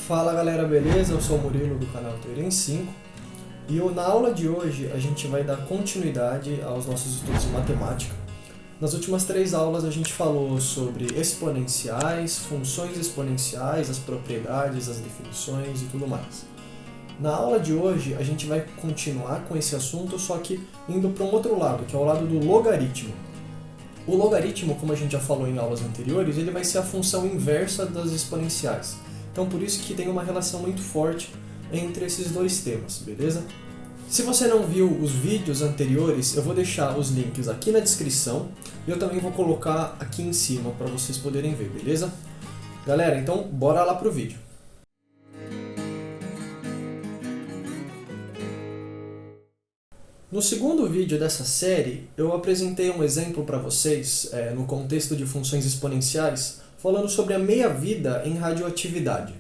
Fala galera, beleza? Eu sou o Murilo do canal Teoria em 5 e na aula de hoje a gente vai dar continuidade aos nossos estudos de matemática. Nas últimas 3 aulas a gente falou sobre exponenciais, funções exponenciais, as propriedades, as definições e tudo mais. Na aula de hoje a gente vai continuar com esse assunto, só que indo para um outro lado, que é o lado do logaritmo. O logaritmo, como a gente já falou em aulas anteriores, ele vai ser a função inversa das exponenciais. Então por isso que tem uma relação muito forte entre esses dois temas, beleza? Se você não viu os vídeos anteriores, eu vou deixar os links aqui na descrição e eu também vou colocar aqui em cima para vocês poderem ver, beleza? Galera, então bora lá pro vídeo. No segundo vídeo dessa série, eu apresentei um exemplo para vocês, no contexto de funções exponenciais, falando sobre a meia-vida em radioatividade.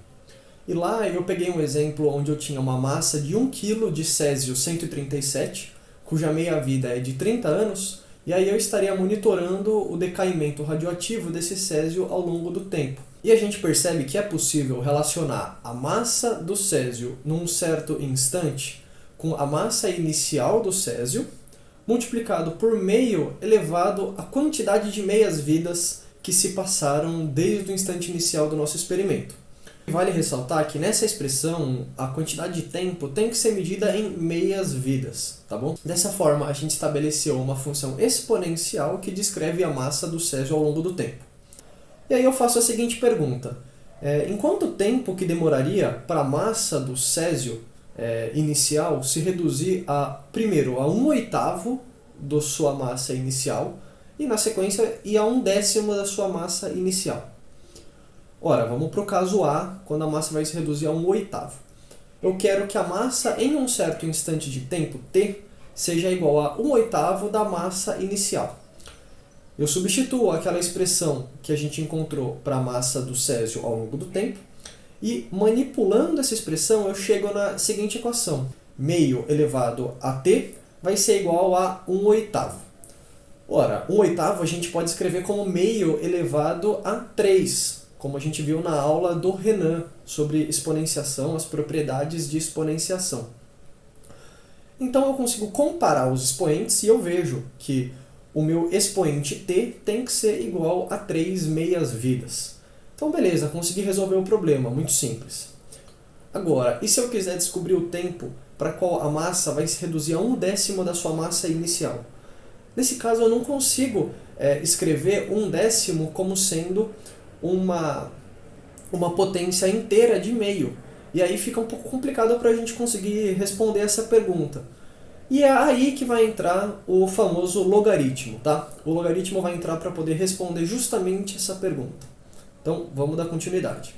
E lá eu peguei um exemplo onde eu tinha uma massa de 1 kg de césio-137, cuja meia-vida é de 30 anos, e aí eu estaria monitorando o decaimento radioativo desse césio ao longo do tempo. E a gente percebe que é possível relacionar a massa do césio num certo instante com a massa inicial do césio, multiplicado por meio elevado à quantidade de meias-vidas que se passaram desde o instante inicial do nosso experimento. Vale ressaltar que nessa expressão, a quantidade de tempo tem que ser medida em meias-vidas, tá bom? Dessa forma, a gente estabeleceu uma função exponencial que descreve a massa do césio ao longo do tempo. E aí eu faço a seguinte pergunta. Em quanto tempo que demoraria para a massa do césio inicial se reduzir primeiro a 1/8 da sua massa inicial e na sequência a 1/10 da sua massa inicial? Ora, vamos para o caso A, quando a massa vai se reduzir a 1/8. Eu quero que a massa em um certo instante de tempo t seja igual a 1/8 da massa inicial. Eu substituo aquela expressão que a gente encontrou para a massa do césio ao longo do tempo e, manipulando essa expressão, eu chego na seguinte equação. Meio elevado a t vai ser igual a 1/8. Ora, 1/8 a gente pode escrever como meio elevado a 3, como a gente viu na aula do Renan sobre exponenciação, as propriedades de exponenciação. Então eu consigo comparar os expoentes e eu vejo que o meu expoente t tem que ser igual a 3 meias-vidas. Então beleza, consegui resolver o problema, muito simples. Agora, e se eu quiser descobrir o tempo para qual a massa vai se reduzir a 1/10 da sua massa inicial? Nesse caso eu não consigo escrever 1/10 como sendo uma potência inteira de meio. E aí fica um pouco complicado para a gente conseguir responder essa pergunta. E é aí que vai entrar o famoso logaritmo, tá? O logaritmo vai entrar para poder responder justamente essa pergunta. Então, vamos dar continuidade.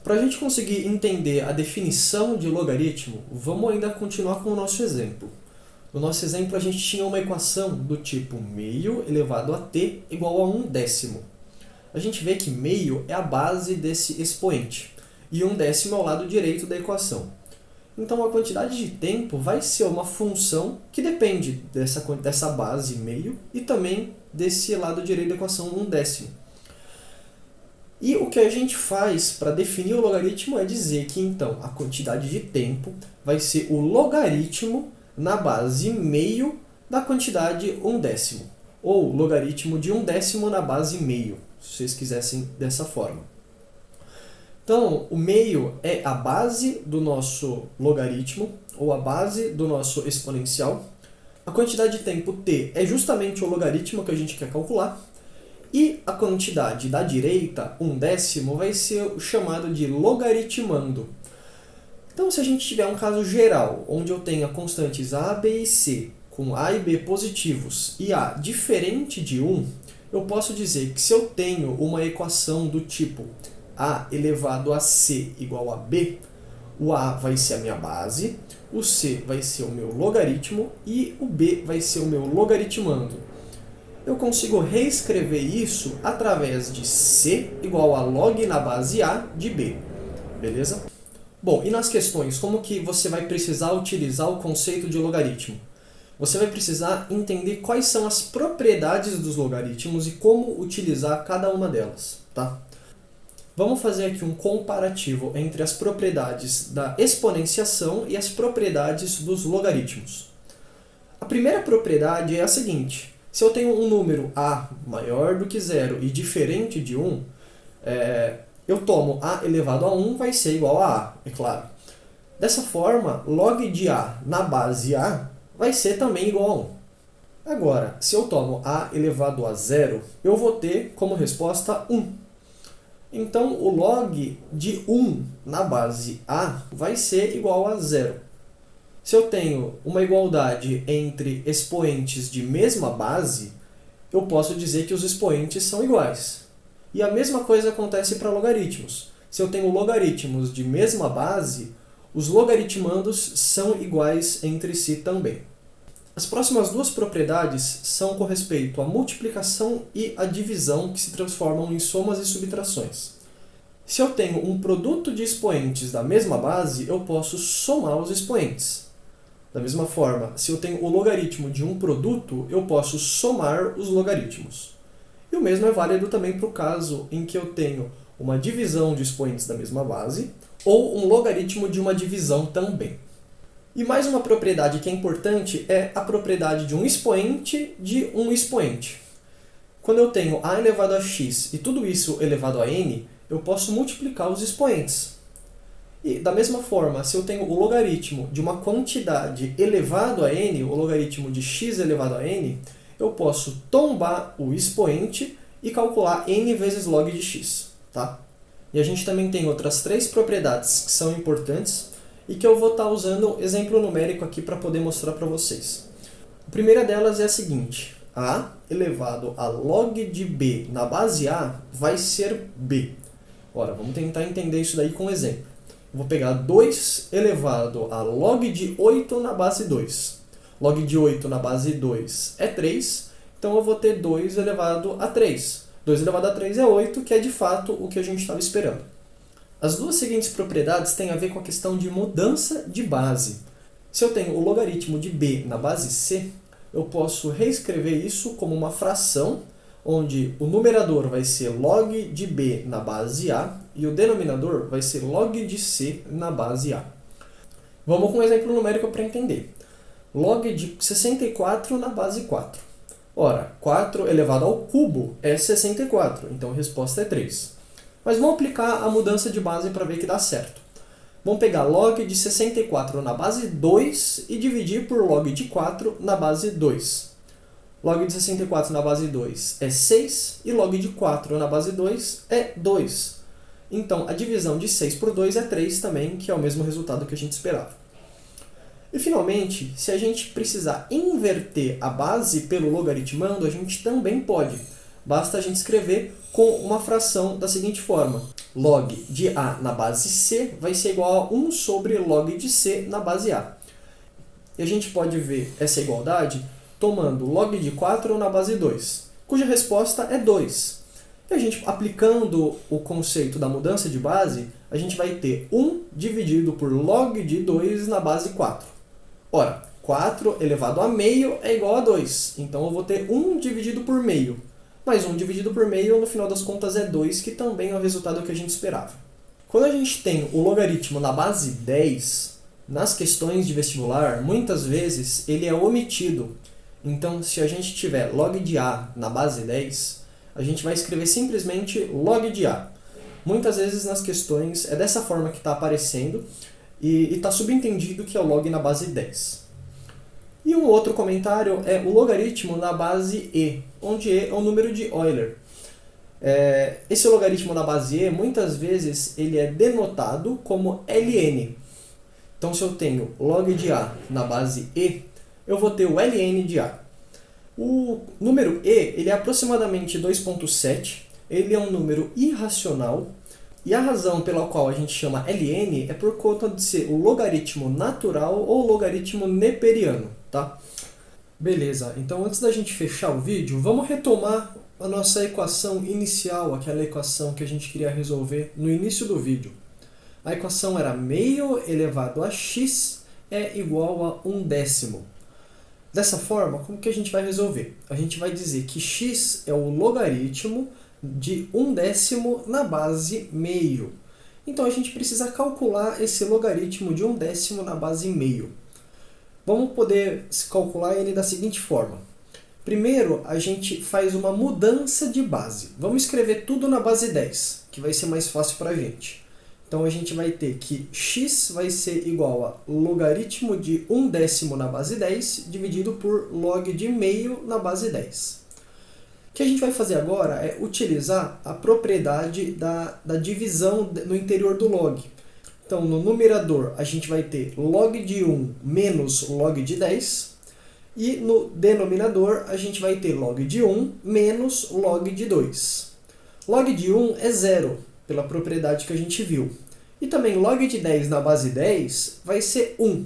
Para a gente conseguir entender a definição de logaritmo, vamos ainda continuar com o nosso exemplo. No nosso exemplo, a gente tinha uma equação do tipo meio elevado a t igual a 1/10. A gente vê que meio é a base desse expoente, e 1/10 é o lado direito da equação. Então, a quantidade de tempo vai ser uma função que depende dessa base meio e também desse lado direito da equação 1/10. E o que a gente faz para definir o logaritmo é dizer que, então, a quantidade de tempo vai ser o logaritmo na base meio da quantidade 1/10, ou logaritmo de 1/10 na base meio, se vocês quisessem dessa forma. Então, o meio é a base do nosso logaritmo, ou a base do nosso exponencial. A quantidade de tempo t é justamente o logaritmo que a gente quer calcular. E a quantidade da direita, 1/10, vai ser o chamado de logaritmando. Então, se a gente tiver um caso geral, onde eu tenha constantes a, b e c, com a e b positivos, e a diferente de 1, eu posso dizer que se eu tenho uma equação do tipo a elevado a c igual a b, o a vai ser a minha base, o c vai ser o meu logaritmo e o b vai ser o meu logaritmando. Eu consigo reescrever isso através de c igual a log na base a de b, beleza? Bom, e nas questões, como que você vai precisar utilizar o conceito de logaritmo? Você vai precisar entender quais são as propriedades dos logaritmos e como utilizar cada uma delas, tá? Vamos fazer aqui um comparativo entre as propriedades da exponenciação e as propriedades dos logaritmos. A primeira propriedade é a seguinte: se eu tenho um número a maior do que zero e diferente de 1, eu tomo a elevado a 1 vai ser igual a, é claro. Dessa forma, log de a na base a vai ser também igual a 1. Agora, se eu tomo a elevado a zero, eu vou ter como resposta 1. Então, o log de 1 na base a vai ser igual a zero. Se eu tenho uma igualdade entre expoentes de mesma base, eu posso dizer que os expoentes são iguais. E a mesma coisa acontece para logaritmos. Se eu tenho logaritmos de mesma base, os logaritmandos são iguais entre si também. As próximas duas propriedades são com respeito à multiplicação e à divisão, que se transformam em somas e subtrações. Se eu tenho um produto de expoentes da mesma base, eu posso somar os expoentes. Da mesma forma, se eu tenho o logaritmo de um produto, eu posso somar os logaritmos. E o mesmo é válido também para o caso em que eu tenho uma divisão de expoentes da mesma base ou um logaritmo de uma divisão também. E mais uma propriedade que é importante é a propriedade de um expoente de um expoente. Quando eu tenho a elevado a x e tudo isso elevado a n, eu posso multiplicar os expoentes. E da mesma forma, se eu tenho o logaritmo de uma quantidade elevado a n, o logaritmo de x elevado a n, eu posso tombar o expoente e calcular n vezes log de x. Tá? E a gente também tem outras três propriedades que são importantes e que eu vou estar usando exemplo numérico aqui para poder mostrar para vocês. A primeira delas é a seguinte: a elevado a log de b na base a vai ser b. Ora, vamos tentar entender isso daí com um exemplo. Eu vou pegar 2 elevado a log de 8 na base 2. Log de 8 na base 2 é 3, então eu vou ter 2 elevado a 3. 2 elevado a 3 é 8, que é de fato o que a gente estava esperando. As duas seguintes propriedades têm a ver com a questão de mudança de base. Se eu tenho o logaritmo de b na base c, eu posso reescrever isso como uma fração, onde o numerador vai ser log de b na base a e o denominador vai ser log de c na base a. Vamos com um exemplo numérico para entender. Log de 64 na base 4. Ora, 4 elevado ao cubo é 64, então a resposta é 3. Mas vamos aplicar a mudança de base para ver que dá certo. Vamos pegar log de 64 na base 2 e dividir por log de 4 na base 2. Log de 64 na base 2 é 6 e log de 4 na base 2 é 2. Então, a divisão de 6 por 2 é 3 também, que é o mesmo resultado que a gente esperava. E, finalmente, se a gente precisar inverter a base pelo logaritmando, a gente também pode. Basta a gente escrever com uma fração da seguinte forma: log de a na base c vai ser igual a 1 sobre log de c na base a. E a gente pode ver essa igualdade tomando log de 4 na base 2, cuja resposta é 2. E a gente, aplicando o conceito da mudança de base, a gente vai ter 1 dividido por log de 2 na base 4. Ora, 4 elevado a meio é igual a 2, então eu vou ter 1 dividido por meio. Mas 1 dividido por meio, no final das contas, é 2, que também é o resultado que a gente esperava. Quando a gente tem o logaritmo na base 10, nas questões de vestibular, muitas vezes ele é omitido. Então, se a gente tiver log de a na base 10, a gente vai escrever simplesmente log de a. Muitas vezes nas questões é dessa forma que está aparecendo e está subentendido que é o log na base 10. E um outro comentário é o logaritmo na base e, onde e é o número de Euler. Esse logaritmo na base e, muitas vezes, ele é denotado como ln. Então, se eu tenho log de a na base e, eu vou ter o ln de a. O número e ele é aproximadamente 2,7, ele é um número irracional, e a razão pela qual a gente chama ln é por conta de ser o logaritmo natural ou logaritmo neperiano. Tá? Beleza, então antes da gente fechar o vídeo, vamos retomar a nossa equação inicial, aquela equação que a gente queria resolver no início do vídeo. A equação era meio elevado a x é igual a 1/10. Dessa forma, como que a gente vai resolver? A gente vai dizer que x é o logaritmo de 1/10 na base meio. Então a gente precisa calcular esse logaritmo de 1/10 na base meio. Vamos poder calcular ele da seguinte forma. Primeiro, a gente faz uma mudança de base. Vamos escrever tudo na base 10, que vai ser mais fácil para a gente. Então a gente vai ter que x vai ser igual a logaritmo de 1/10 na base 10 dividido por log de meio na base 10. O que a gente vai fazer agora é utilizar a propriedade da divisão no interior do log. Então no numerador a gente vai ter log de 1 menos log de 10. E no denominador a gente vai ter log de 1 menos log de 2. Log de 1 é zero, pela propriedade que a gente viu. E também log de 10 na base 10 vai ser 1.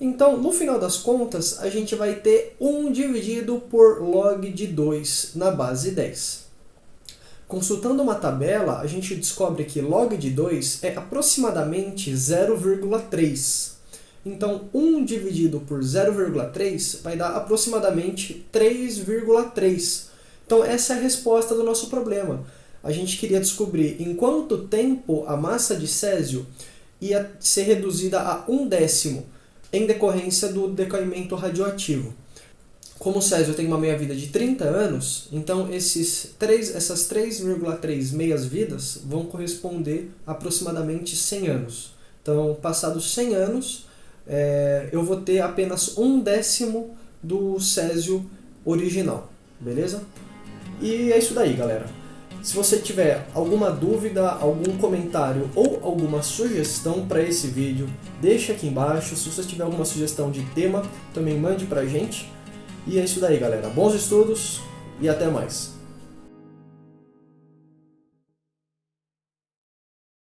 Então, no final das contas, a gente vai ter 1 dividido por log de 2 na base 10. Consultando uma tabela, a gente descobre que log de 2 é aproximadamente 0,3. Então, 1 dividido por 0,3 vai dar aproximadamente 3,3. Então, essa é a resposta do nosso problema. A gente queria descobrir em quanto tempo a massa de césio ia ser reduzida a 1/10 em decorrência do decaimento radioativo. Como o césio tem uma meia-vida de 30 anos, então essas 3,3 meias-vidas vão corresponder a aproximadamente 100 anos. Então, passados 100 anos, eu vou ter apenas 1/10 do césio original, beleza? E é isso daí, galera. Se você tiver alguma dúvida, algum comentário ou alguma sugestão para esse vídeo, deixa aqui embaixo. Se você tiver alguma sugestão de tema, também mande pra gente. E é isso daí, galera. Bons estudos e até mais!